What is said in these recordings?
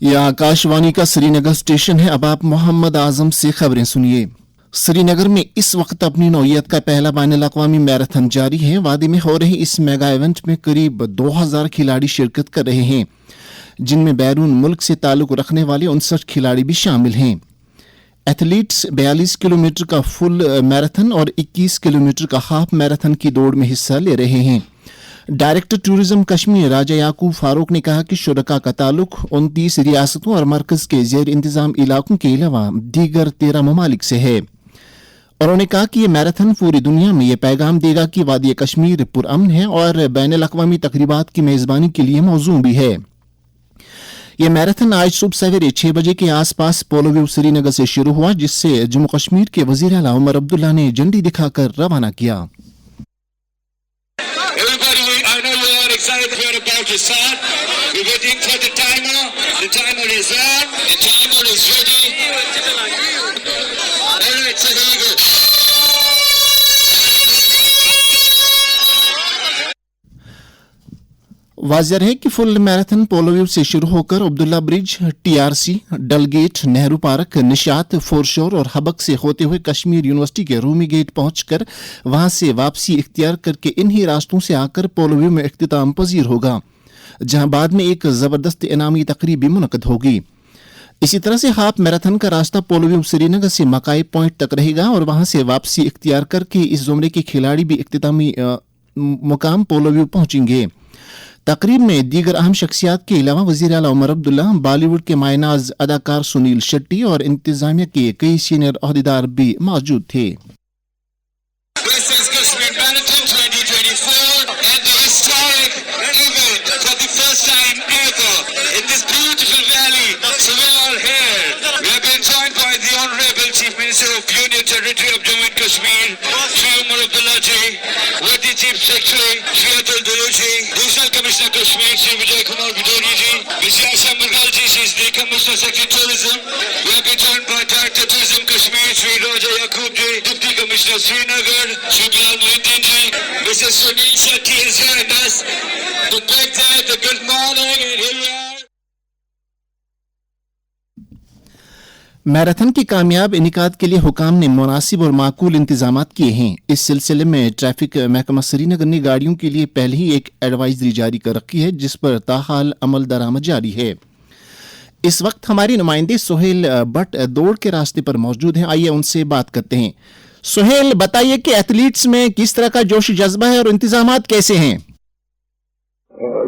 यह आकाशवाणी का श्रीनगर स्टेशन है। अब आप मोहम्मद आजम से खबरें सुनिए। श्रीनगर में इस वक्त अपनी नौयत का पहला बैनुल-अक़वामी मैराथन जारी है। वादी में हो रहे इस मेगा इवेंट में करीब 2000 खिलाड़ी शिरकत कर रहे हैं, जिनमें बैरून मुल्क से ताल्लुक रखने वाले 59 खिलाड़ी भी शामिल हैं। एथलीट्स 42 किलोमीटर का फुल मैराथन और 21 किलोमीटर का हाफ मैराथन की दौड़ में हिस्सा ले रहे हैं। डायरेक्टर टूरिज्म कश्मीर राजा याकूब फारूक ने कहा कि शुरका का ताल्लुक 29 रियासतों और मरकज के जेर इंतजाम इलाकों के अलावा दीगर 13 ममालिक से है। उन्होंने कहा कि ये मैराथन पूरी दुनिया में ये पैगाम देगा कि वादी कश्मीर पुरअमन है और बैनुल-अक़वामी तकरीबात की मेज़बानी के लिए मौजूद भी है। ये मैराथन आज सुबह सवेरे 6 बजे के आसपास पोलो व्यू श्रीनगर से शुरू हुआ, जिससे जम्मू कश्मीर के वज़ीर आला उमर अब्दुल्ला ने झंडी दिखाकर रवाना किया। वाज़ेह है कि फुल मैराथन पोलो व्यू से शुरू होकर Abdullah bridge, TRC, Dal gate, Nehru park, Nishat, foreshore और हबक से होते हुए कश्मीर यूनिवर्सिटी के रूमी गेट पहुंचकर वहां से वापसी इख्तियार करके इन्हीं रास्तों से आकर पोलो व्यू में इख्तिताम पजीर होगा, जहां बाद में एक जबरदस्त इनामी तकरीब भी मुनक्कद होगी। इसी तरह से हाफ मैराथन का रास्ता पोलो व्यू श्रीनगर से मकाई पॉइंट तक रहेगा और वहां से वापसी इख्तियार करके इस जुमरे के खिलाड़ी भी इख्तितामी मुकाम पोलो व्यू पहुंचेंगे। तकरीब में दीगर अहम शख्सियात के अलावा वज़ीर आला उमर अब्दुल्ला, बॉलीवुड के मायनाज अदाकार सुनील शेट्टी और इंतजामिया के कई सीनियर ओहदेदार भी मौजूद थे। मैराथन की कामयाब इनेकाद के लिए हुकाम ने मुनासिब और माकूल इंतजामात किए हैं। इस सिलसिले में ट्रैफिक महकमा श्रीनगर ने गाड़ियों के लिए पहले ही एक एडवाइजरी जारी कर रखी है, जिस पर ताहाल अमल दरामद जारी है। इस वक्त हमारी नुमाइंदे सुहेल भट्ट दौड़ के रास्ते पर मौजूद हैं। आइए उनसे बात करते हैं। सुहेल, बताइए कि एथलीट्स में किस तरह का जोश जज्बा है और इंतजामात कैसे हैं?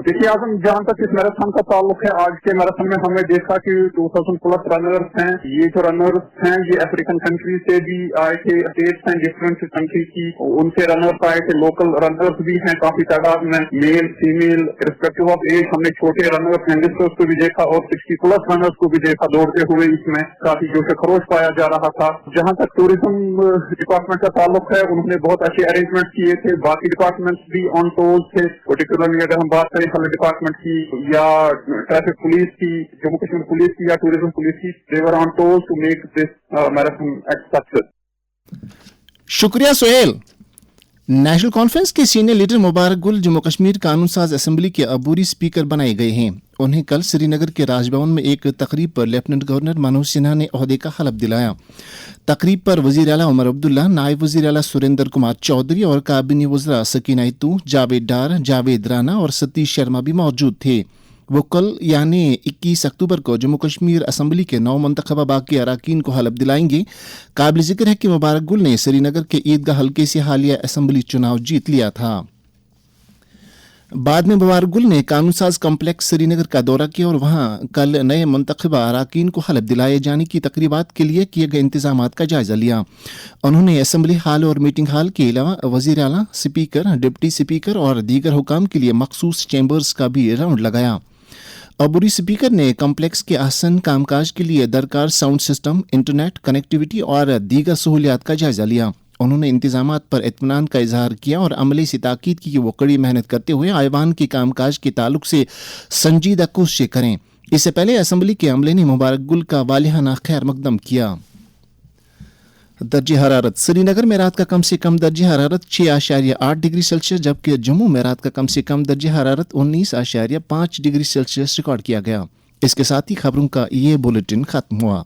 देखिए आजम, जहाँ तक इस मैराथन का ताल्लुक है, आज के मैराथन में हमने देखा कि 2000 प्लस रनर्स हैं। ये जो रनर्स हैं ये अफ्रीकन कंट्री से भी आए थे, स्टेट्स हैं डिफरेंट कंट्री की, उनसे रनर्स आए थे। लोकल रनर्स भी हैं काफी तादाद में, male female respective of age. हमने छोटे रनर्स यंगस्टर्स को भी देखा और 60 प्लस रनर्स को भी देखा दौड़ते हुए। इसमें काफी जोश खरोश पाया जा रहा था। जहाँ तक टूरिज्म डिपार्टमेंट का ताल्लुक है, उन्होंने बहुत अच्छे अरेंजमेंट किए थे। बाकी डिपार्टमेंट्स भी ऑन टोल थे। पर्टिकुलरली अगर हम बात करें डिपार्टमेंट की या ट्रैफिक पुलिस की, जम्मू कश्मीर पुलिस की या टूरिज्म पुलिस की, they were on toll to make this marathon a success. शुक्रिया सुहेल। नेशनल कॉन्फ्रेंस के सीनियर लीडर मुबारक गुल जम्मू कश्मीर कानून साज असेंबली के अबूरी स्पीकर बनाए गए हैं। उन्हें कल श्रीनगर के राजभवन में एक तकरीब पर लेफ्टिनेंट गवर्नर मनोज सिन्हा ने ओहदे का हलफ दिलाया। तकरीब पर वज़ीर आला उमर अब्दुल्ला, नायब वज़ीर आला सुरेंद्र कुमार चौधरी और काबिनी वज़रा सकीना इत्तू, जावेद डार, जावेद राना और सतीश शर्मा भी मौजूद थे। वो कल यानी 21 अक्टूबर को जम्मू कश्मीर असम्बली के 9 मुंतखबा बाकी अराकीन को हलफ दिलाएंगे। काबिल जिक्र है कि मुबारक गुल ने श्रीनगर के ईदगाह हल्के से हालिया असम्बली चुनाव जीत लिया था। बाद में मुबारक गुल ने कानून साज कम्प्लेक्स श्रीनगर का दौरा किया और वहां कल नए मुंतखबा अराकीन को हलफ दिलाए जाने की तकरीबात के लिए किए गए इंतजामात का जायजा लिया। उन्होंने असम्बली हाल और मीटिंग हाल के अलावा वज़ीर आला, स्पीकर, डिप्टी स्पीकर और दीगर हुकाम के लिए मखसूस चैम्बर्स का भी राउंड लगाया। अबूरी स्पीकर ने कम्प्लेक्स के अहसन कामकाज के लिए दरकार साउंड सिस्टम, इंटरनेट कनेक्टिविटी और दीगर सहूलियात का जायजा लिया। उन्होंने इंतजामात पर इत्मीनान का इजहार किया और अमले से ताकीद की कि वो कड़ी मेहनत करते हुए आईवान के कामकाज के ताल्लुक से संजीदा कोशिशें करें। इससे पहले असम्बली के अमले ने मुबारक गुल का वालिहाना खैर मकदम किया। दर्जे हरारत श्रीनगर में रात का कम से कम दर्जे हरारत 6.8 डिग्री सेल्सियस, जबकि जम्मू में रात का कम से कम दर्जे हरारत 19.5 डिग्री सेल्सियस रिकॉर्ड किया गया। इसके साथ ही खबरों का ये बुलेटिन खत्म हुआ।